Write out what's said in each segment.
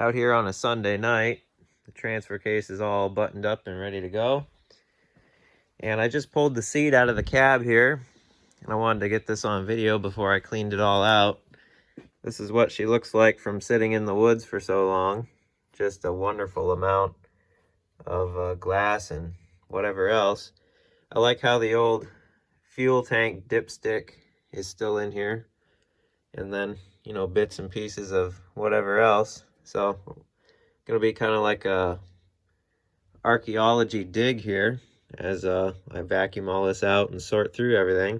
out here on a Sunday night. The transfer case is all buttoned up and ready to go. And I just pulled the seat out of the cab here, and I wanted to get this on video before I cleaned it all out. This is what she looks like from sitting in the woods for so long. Just a wonderful amount of glass and whatever else. I like how the old fuel tank dipstick is still in here. And then, you know, bits and pieces of whatever else. So, gonna be kind of like a archaeology dig here as I vacuum all this out and sort through everything.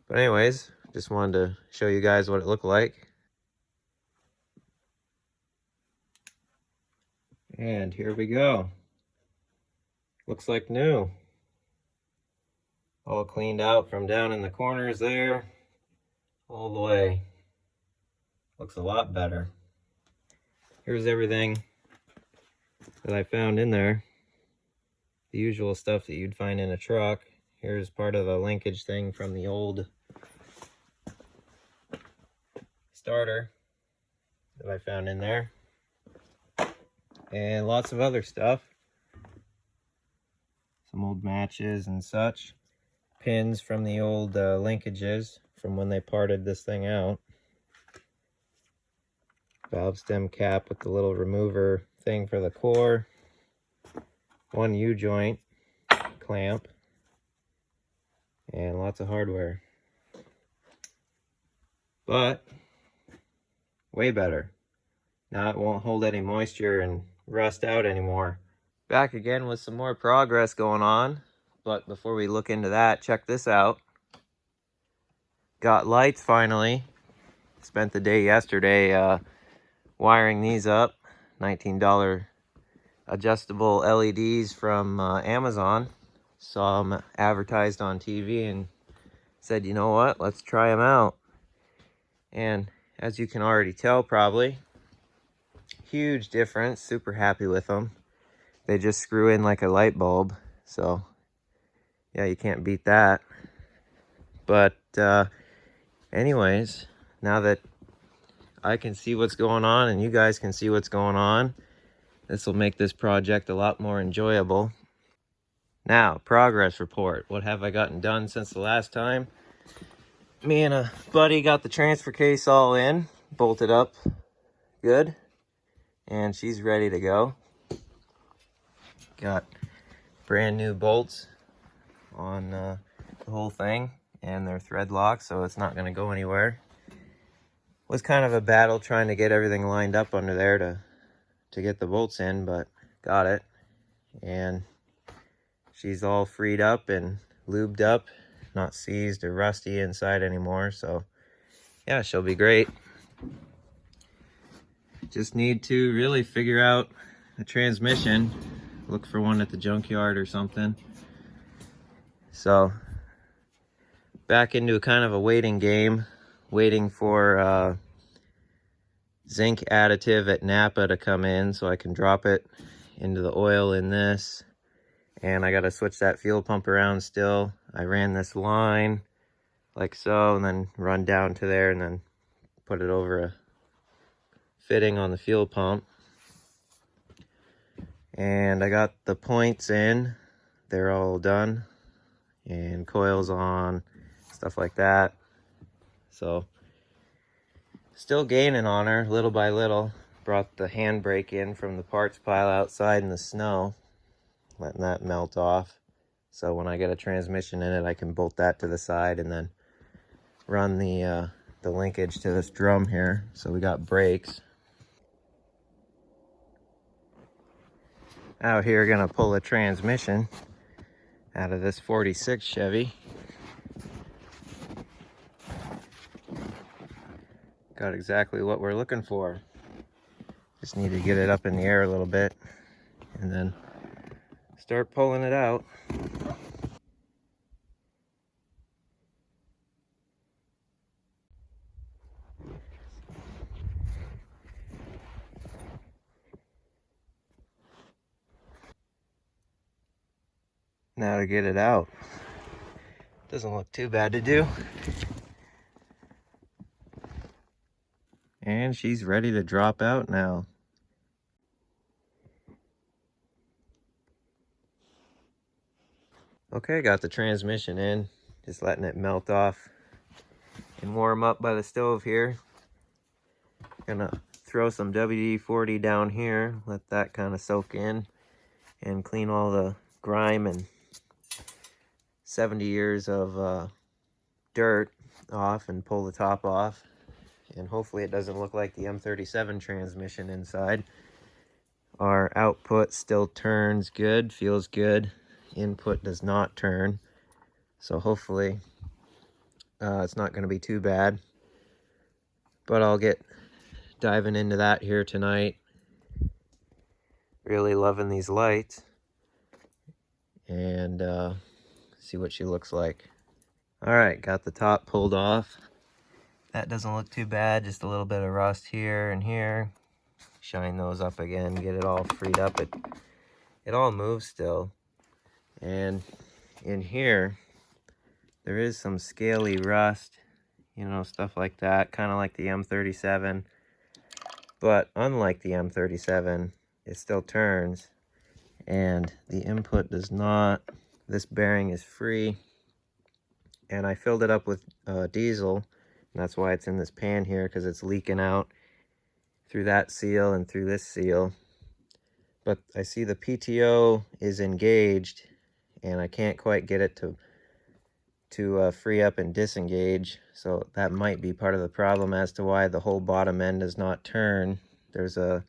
But anyways, just wanted to show you guys what it looked like. And here we go. Looks like new. All cleaned out from down in the corners there, all the way. Looks a lot better. Here's everything that I found in there. The usual stuff that you'd find in a truck. Here's part of the linkage thing from the old starter that I found in there. And lots of other stuff. Some old matches and such. Pins from the old linkages from when they parted this thing out. Valve stem cap with the little remover thing for the core. One U-joint clamp. And lots of hardware. But way better. Now it won't hold any moisture and rust out anymore. Back again with some more progress going on. But before we look into that, check this out. Got lights finally. Spent the day yesterday wiring these up. $19 adjustable LEDs from Amazon. Saw them advertised on TV and said, you know what, let's try them out. And as you can already tell probably, huge difference. Super happy with them. They just screw in like a light bulb, so yeah, you can't beat that. But anyways, now that I can see what's going on and you guys can see what's going on, this will make this project a lot more enjoyable. Now, progress report. What have I gotten done since the last time? Me and a buddy got the transfer case all in, bolted up good, and she's ready to go. Got brand new bolts on the whole thing, and they're thread locked, so it's not going to go anywhere. Was kind of a battle trying to get everything lined up under there to get the bolts in, but got it. And she's all freed up and lubed up, not seized or rusty inside anymore, so yeah, she'll be great. Just need to really figure out a transmission. Look for one at the junkyard or something. So back into kind of a waiting game, waiting for zinc additive at Napa to come in so I can drop it into the oil in this. And I got to switch that fuel pump around still. I ran this line like so and then run down to there and then put it over a fitting on the fuel pump. And I got the points in. They're all done. And coils on, stuff like that. So still gaining on her little by little. Brought the handbrake in from the parts pile outside in the snow. Letting that melt off. So when I get a transmission in it, I can bolt that to the side and then run the linkage to this drum here. So we got brakes. Out here, gonna pull a transmission out of this 46 Chevy. Got exactly what we're looking for. Just need to get it up in the air a little bit and then start pulling it out. Now to get it out. Doesn't look too bad to do. And she's ready to drop out now. Okay, got the transmission in. Just letting it melt off and warm up by the stove here. Gonna throw some WD-40 down here, let that kind of soak in and clean all the grime and 70 years of dirt off and pull the top off. And hopefully it doesn't look like the M37 transmission inside. Our output still turns good, feels good. Input does not turn. So hopefully it's not going to be too bad. But I'll get diving into that here tonight. Really loving these lights. And see what she looks like. Alright, got the top pulled off. That doesn't look too bad, just a little bit of rust here and here. Shine those up again, get it all freed up. It all moves still. And in here, there is some scaly rust, you know, stuff like that, kind of like the M37. But unlike the M37, it still turns. And the input does not. This bearing is free. And I filled it up with diesel. And that's why it's in this pan here, because it's leaking out through that seal and through this seal. But I see the PTO is engaged, and I can't quite get it to free up and disengage. So that might be part of the problem as to why the whole bottom end does not turn. There's a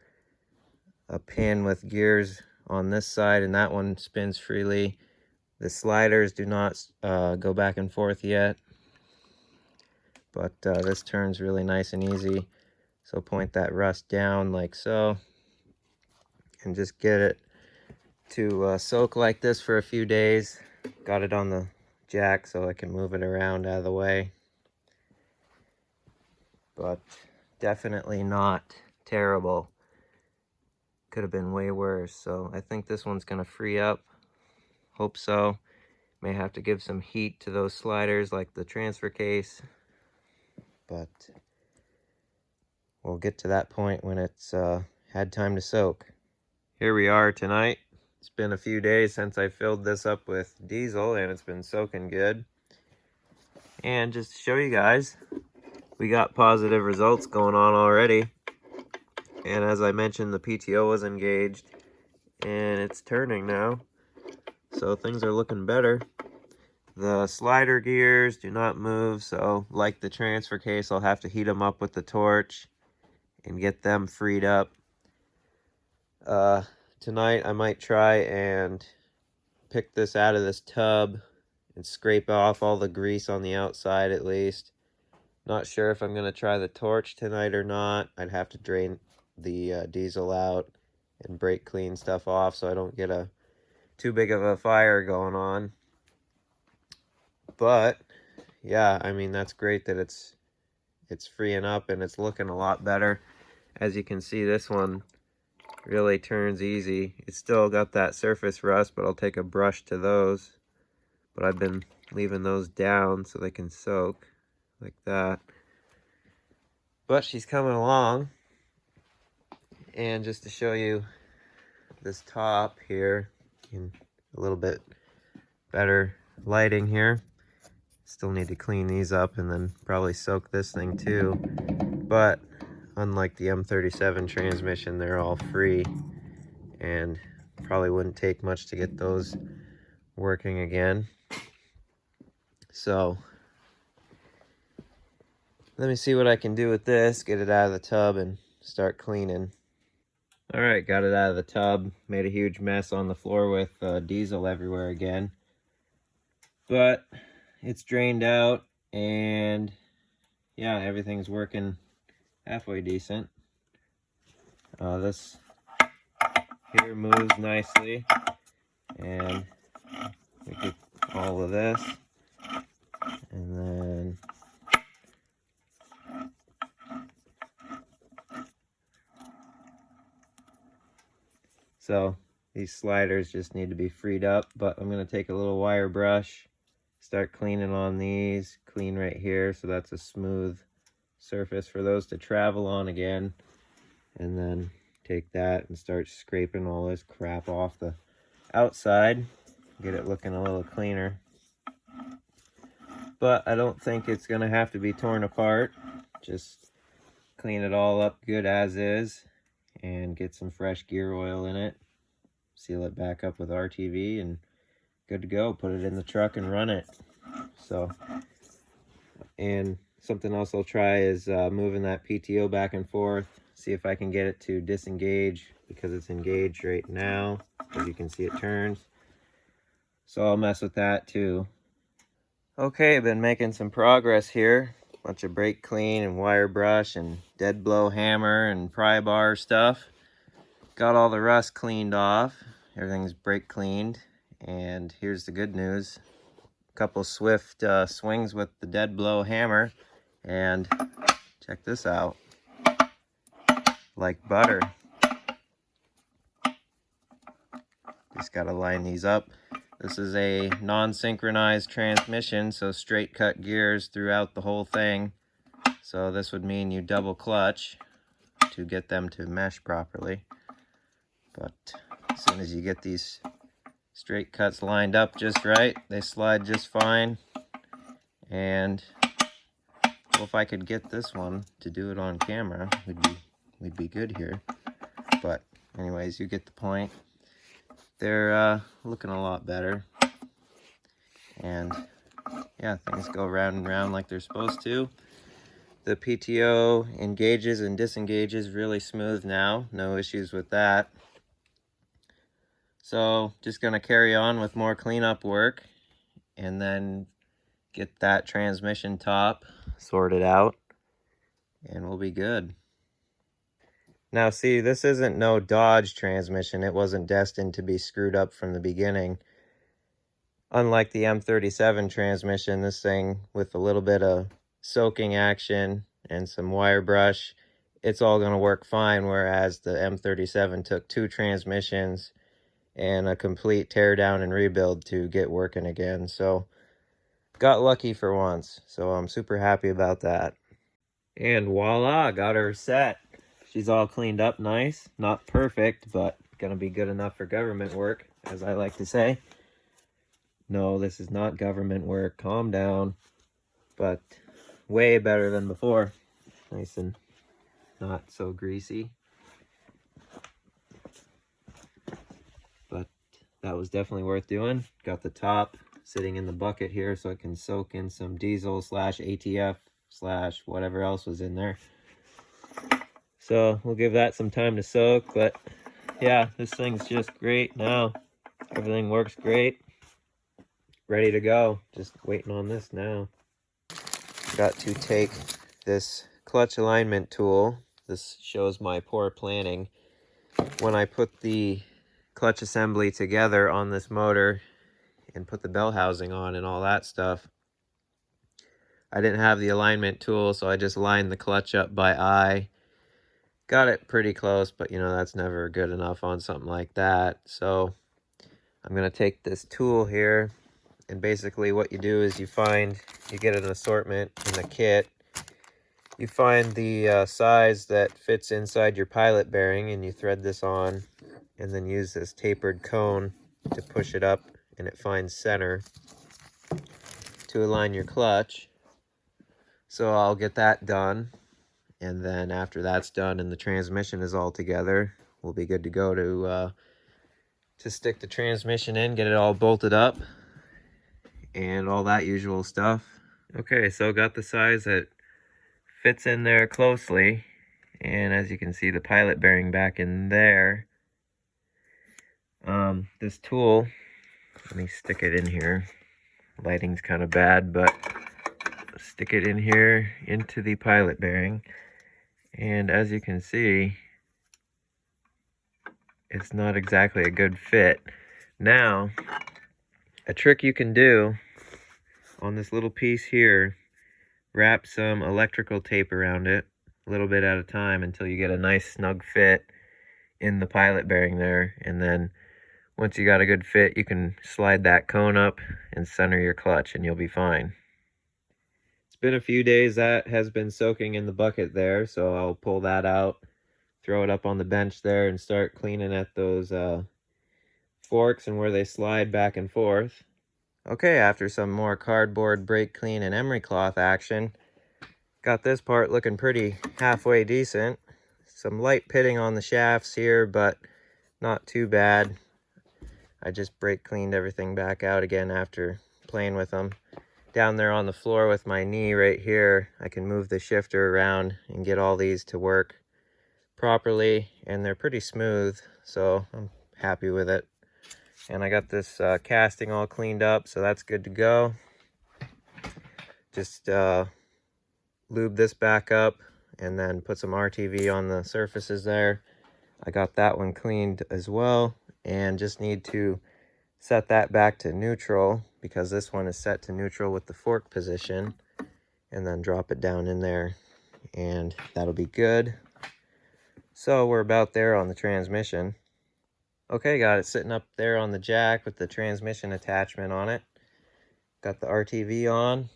pin with gears on this side, and that one spins freely. The sliders do not go back and forth yet. But this turns really nice and easy. So point that rust down like so. And just get it to soak like this for a few days. Got it on the jack so I can move it around out of the way. But definitely not terrible. Could have been way worse. So I think this one's going to free up. Hope so. May have to give some heat to those sliders like the transfer case. But we'll get to that point when it's had time to soak. Here we are tonight. It's been a few days since I filled this up with diesel, and it's been soaking good. And just to show you guys, we got positive results going on already. And as I mentioned, the PTO was engaged, and it's turning now. So things are looking better. The slider gears do not move, so like the transfer case, I'll have to heat them up with the torch and get them freed up. Tonight I might try and pick this out of this tub and scrape off all the grease on the outside at least. Not sure if I'm going to try the torch tonight or not. I'd have to drain the diesel out and brake clean stuff off so I don't get too big of a fire going on. But yeah, I mean, that's great that it's freeing up and it's looking a lot better. As you can see, this one really turns easy. It's still got that surface rust, but I'll take a brush to those. But I've been leaving those down so they can soak like that. But she's coming along. And just to show you this top here in a little bit better lighting here. Still need to clean these up and then probably soak this thing too. But unlike the M37 transmission, they're all free. And probably wouldn't take much to get those working again. So let me see what I can do with this. Get it out of the tub and start cleaning. Alright, got it out of the tub. Made a huge mess on the floor with diesel everywhere again. But it's drained out, and yeah, everything's working halfway decent. This here moves nicely, and we get all of this, and then so these sliders just need to be freed up. But I'm going to take a little wire brush, start cleaning on these, clean right here so that's a smooth surface for those to travel on again, and then take that and start scraping all this crap off the outside, get it looking a little cleaner. But I don't think it's gonna have to be torn apart. Just clean it all up good as is and get some fresh gear oil in it, seal it back up with RTV, and good to go. Put it in the truck and run it. So, and something else I'll try is moving that PTO back and forth, see if I can get it to disengage, because it's engaged right now. As you can see, it turns. So I'll mess with that too. Okay, I've been making some progress here. Bunch of brake clean and wire brush and dead blow hammer and pry bar stuff. Got all the rust cleaned off. Everything's brake cleaned. And here's the good news. A couple swift swings with the dead blow hammer. And check this out. Like butter. Just gotta line these up. This is a non-synchronized transmission, so straight cut gears throughout the whole thing. So this would mean you double clutch to get them to mesh properly. But as soon as you get these straight cuts lined up just right, they slide just fine. And well, if I could get this one to do it on camera, we'd be good here. But anyways, you get the point. They're looking a lot better. And yeah, things go round and round like they're supposed to. The PTO engages and disengages really smooth now. No issues with that. So just gonna carry on with more cleanup work and then get that transmission top sorted out and we'll be good. Now see, this isn't no Dodge transmission. It wasn't destined to be screwed up from the beginning. Unlike the M37 transmission, this thing with a little bit of soaking action and some wire brush, it's all going to work fine, whereas the M37 took 2 transmissions and a complete tear down and rebuild to get working again. So got lucky for once, so I'm super happy about that. And voila, got her set. She's all cleaned up nice. Not perfect, but gonna be good enough for government work, as I like to say. No, this is not government work. Calm down. But way better than before. Nice and not so greasy. But that was definitely worth doing. Got the top sitting in the bucket here so it can soak in some diesel slash ATF slash whatever else was in there. So we'll give that some time to soak. But yeah, this thing's just great now. Everything works great. Ready to go. Just waiting on this now. Got to take this clutch alignment tool. This shows my poor planning. When I put the clutch assembly together on this motor and put the bell housing on and all that stuff, I didn't have the alignment tool, so I just lined the clutch up by eye. Got it pretty close, but you know, that's never good enough on something like that. So I'm going to take this tool here, and basically what you do is you get an assortment in the kit. You find the size that fits inside your pilot bearing, and you thread this on, and then use this tapered cone to push it up, and it finds center to align your clutch. So I'll get that done, and then after that's done and the transmission is all together, we'll be good to go to stick the transmission in, get it all bolted up, and all that usual stuff. Okay, so got the size that fits in there closely, and as you can see, the pilot bearing back in there. This tool, let me stick it in here. Lighting's kind of bad, but stick it in here into the pilot bearing, and as you can see, it's not exactly a good fit. Now, a trick you can do on this little piece here, wrap some electrical tape around it, a little bit at a time, until you get a nice snug fit in the pilot bearing there, and then once you got a good fit, you can slide that cone up and center your clutch and you'll be fine. It's been a few days that has been soaking in the bucket there, so I'll pull that out, throw it up on the bench there, and start cleaning at those forks and where they slide back and forth. Okay, after some more cardboard brake clean and emery cloth action, got this part looking pretty halfway decent. Some light pitting on the shafts here, but not too bad. I just brake cleaned everything back out again after playing with them. Down there on the floor with my knee right here, I can move the shifter around and get all these to work properly, and they're pretty smooth, so I'm happy with it. And I got this casting all cleaned up, so that's good to go. Just lube this back up and then put some RTV on the surfaces there. I got that one cleaned as well, and just need to set that back to neutral because this one is set to neutral with the fork position, and then drop it down in there and that'll be good. So we're about there on the transmission. Okay, got it sitting up there on the jack with the transmission attachment on it. Got the RTV on.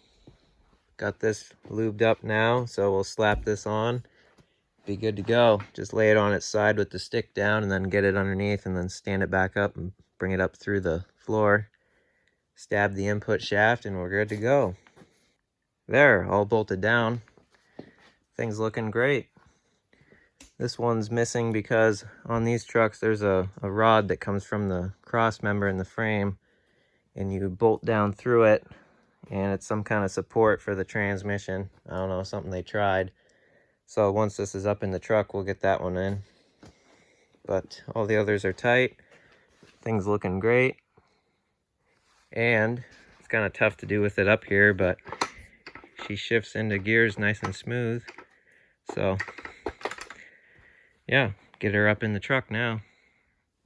Got this lubed up now, so we'll slap this on. Be good to go. Just lay it on its side with the stick down and then get it underneath and then stand it back up and bring it up through the floor. Stab the input shaft and we're good to go. There, all bolted down. Things looking great. This one's missing because on these trucks there's a rod that comes from the cross member in the frame, and you bolt down through it, and it's some kind of support for the transmission. I don't know, something they tried. So once this is up in the truck, we'll get that one in. But all the others are tight. Things looking great. And it's kind of tough to do with it up here, but she shifts into gears nice and smooth. So yeah, get her up in the truck now.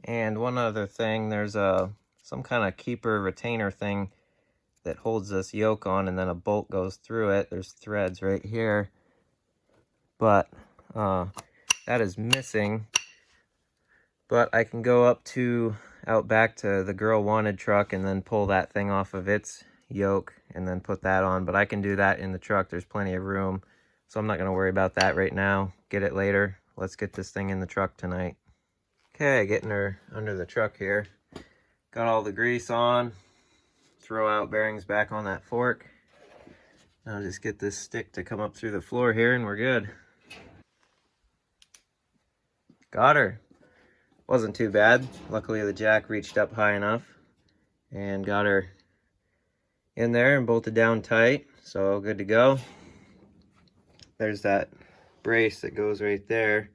And one other thing, there's some kind of keeper retainer thing that holds this yoke on, and then a bolt goes through it. There's threads right here, but that is missing. But I can go up to out back to the Girl Wanted truck and then pull that thing off of its yoke and then put that on. But I can do that in the truck. There's plenty of room, so I'm not going to worry about that right now. Get it later. Let's get this thing in the truck tonight. Okay, getting her under the truck here. Got all the grease on. Throw out bearings back on that fork. Now just get this stick to come up through the floor here and we're good. Got her. Wasn't too bad. Luckily the jack reached up high enough and got her in there and bolted down tight. So good to go. There's that brace that goes right there.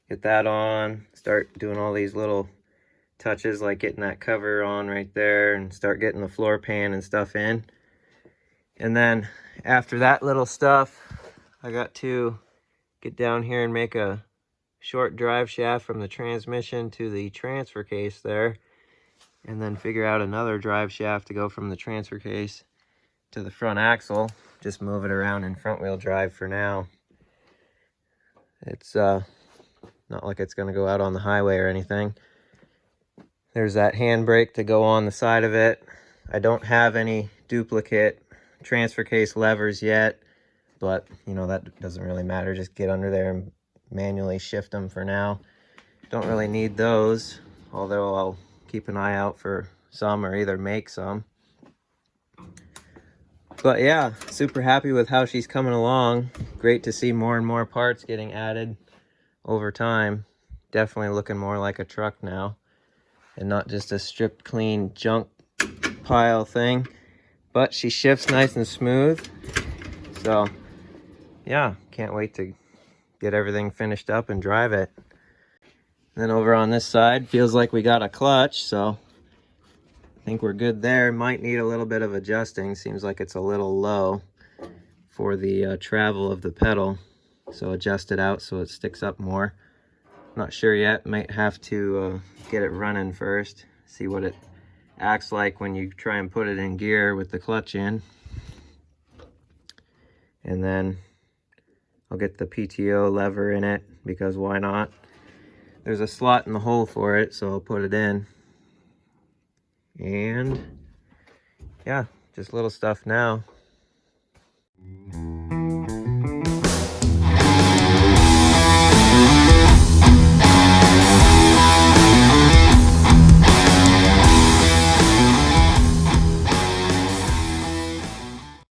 Get that on, start doing all these little touches like getting that cover on right there and start getting the floor pan and stuff in. And then after that little stuff, I got to get down here and make a short drive shaft from the transmission to the transfer case there, and then figure out another drive shaft to go from the transfer case to the front axle. Just move it around in front wheel drive for now. It's not like it's going to go out on the highway or anything. There's that handbrake to go on the side of it. I don't have any duplicate transfer case levers yet, but you know, that doesn't really matter. Just get under there and manually shift them for now. Don't really need those, although I'll keep an eye out for some or either make some. But yeah, super happy with how she's coming along. Great to see more and more parts getting added over time. Definitely looking more like a truck now and not just a stripped clean junk pile thing. But she shifts nice and smooth. So yeah, can't wait to get everything finished up and drive it. And then over on this side, feels like we got a clutch, so I think we're good there. Might need a little bit of adjusting. Seems like it's a little low for the travel of the pedal. So adjust it out so it sticks up more. Not sure yet. Might have to get it running first. See what it acts like when you try and put it in gear with the clutch in. And then I'll get the PTO lever in it because why not? There's a slot in the hole for it, so I'll put it in. And yeah, just little stuff now.